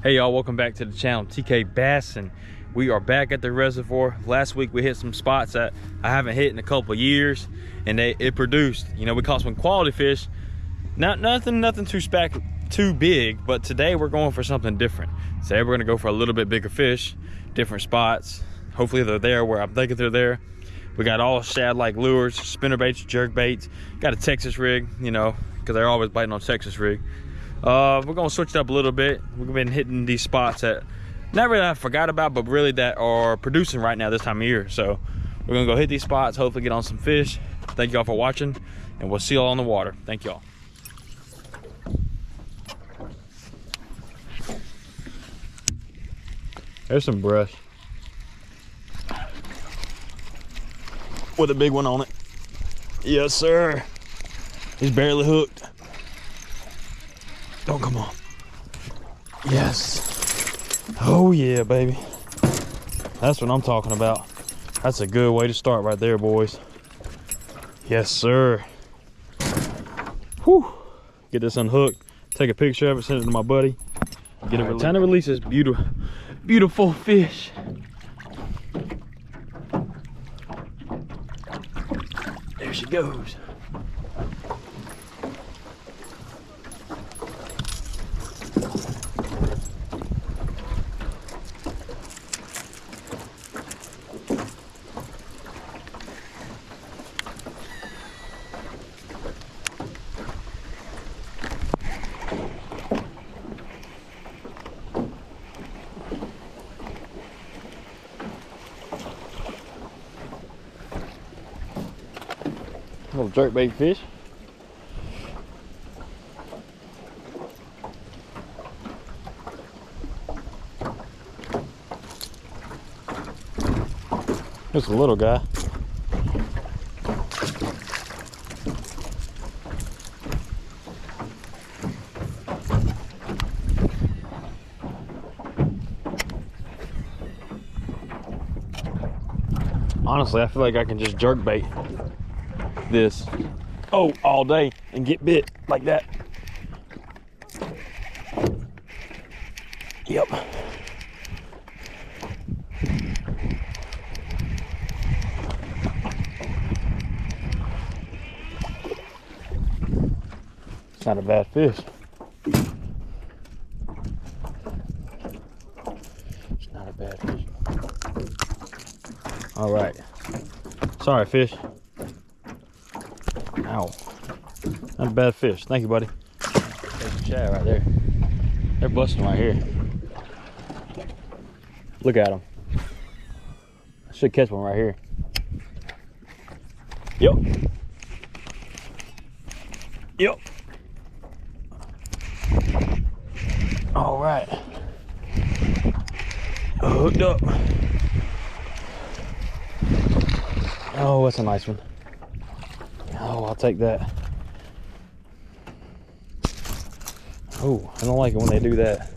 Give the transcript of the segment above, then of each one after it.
Hey y'all, welcome back to the channel, TK Bass, and we are back at the reservoir. Last week we hit some spots that I haven't hit in a couple of years, and it produced. You know, we caught some quality fish. Nothing too big, but today we're going for something different. Today we're gonna go for a little bit bigger fish, different spots. Hopefully they're there where I'm thinking they're there. We got all shad-like lures, spinner baits, jerk baits. Got a Texas rig, you know, because they're always biting on Texas rig. We're gonna switch it up a little bit. We've been hitting these spots that not really I forgot about, but really that are producing right now this time of year. So we're gonna go hit these spots, hopefully get on some fish. Thank y'all for watching, and we'll see y'all on the water. Thank y'all. There's some brush with a big one on it. Yes, sir. He's barely hooked. Oh, come on. Yes. Oh yeah, baby. That's what I'm talking about. That's a good way to start right there, boys. Yes, sir. Whew. Get this unhooked, take a picture of it, send it to my buddy. Get it released. Time to release this beautiful fish. There she goes. Little jerkbait fish. Just a little guy. Honestly, I feel like I can just jerkbait this all day and get bit like that. Yep. It's not a bad fish. It's not a bad fish. All right. Sorry, fish. Ow. Not a bad fish. Thank you, buddy. There's a shad right there. They're busting right here. Look at them. I should catch one right here. Yep. Yep. All right. Hooked up. Oh, that's a nice one. Oh, I'll take that. Oh, I don't like it when they do that.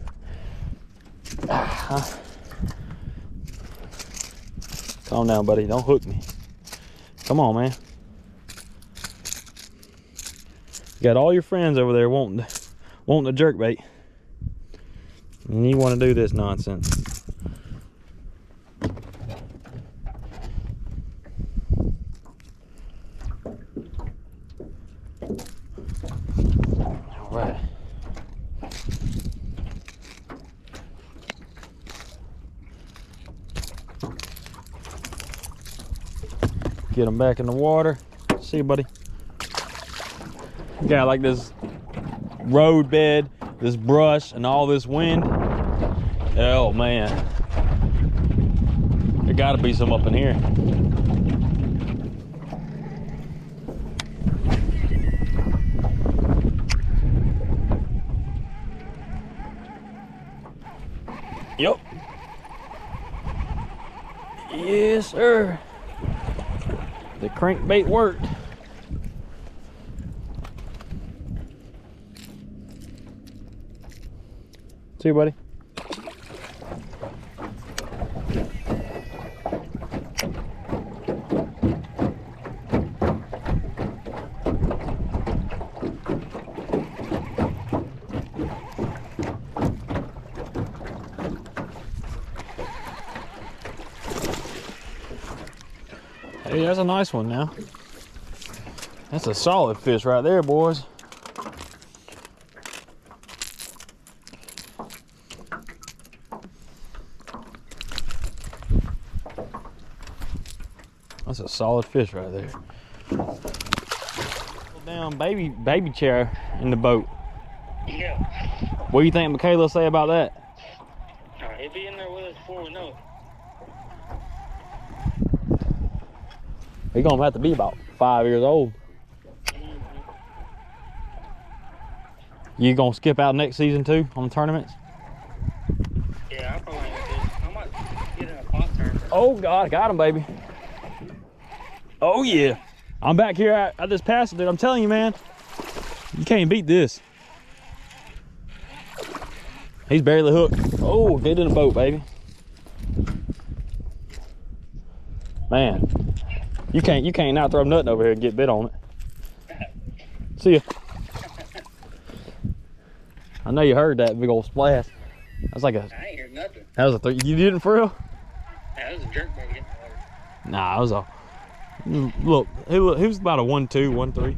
Calm down, buddy. Don't hook me. Come on, man. You got all your friends over there wanting a jerk bait, and you want to do this nonsense. Right. Get them back in the water. See you, buddy. Got like this road bed, this brush, and all this wind. Oh man, there gotta be some up in here. Yep. Yes, sir. The crankbait worked. See you, buddy. Hey, that's a nice one now. That's a solid fish right there, boys. That's a solid fish right there. Down baby chair in the boat. Yeah. What do you think Michaela will say about that? He'll be in there with us before we know it. He's gonna have to be about 5 years old. You gonna skip out next season too on the tournaments? Yeah, I probably ain't gonna do it. I might get in a pot tournament. Oh God, got him, baby. Oh yeah. I'm back here at this passage, dude. I'm telling you, man, you can't beat this. He's barely hooked. Oh, get in the boat, baby. Man, you can't not throw nothing over here and get bit on it. See ya. I know you heard that big old splash. That's like a. I ain't hear nothing. That was a three. You didn't for real? That was a jerk bait getting water. Nah, it was a. Look, he was about a 1-2, 1-3.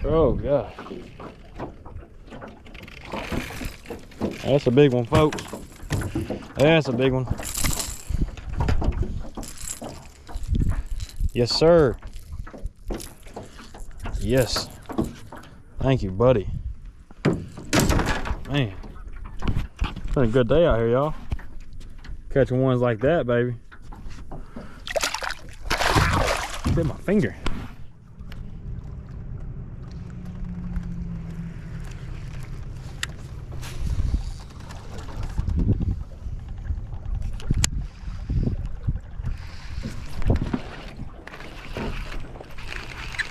Oh God, that's a big one, folks. That's a big one. Yes, sir. Yes. Thank you, buddy. Man, it's been a good day out here, y'all. Catching ones like that, baby. Hit my finger.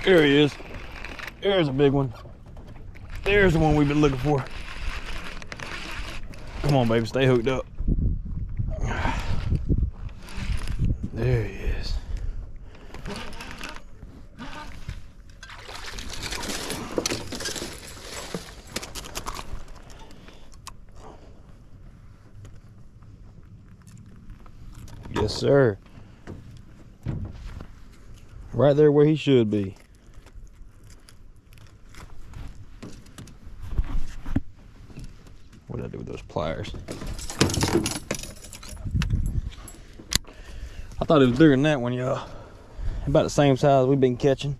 There he is. There's a big one. There's the one we've been looking for. Come on, baby, stay hooked up. There he is. Yes, sir. Right there where he should be. What did I do with those pliers? I thought it was bigger than that one, y'all. About the same size we've been catching.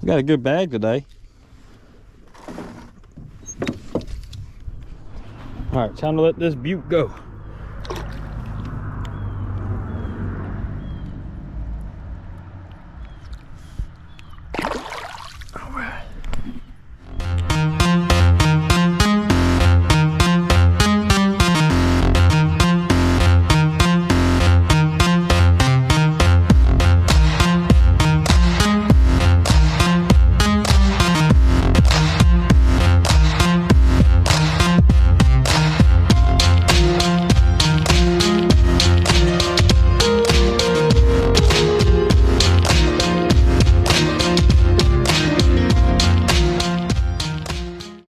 We got a good bag today. All right, time to let this butte go.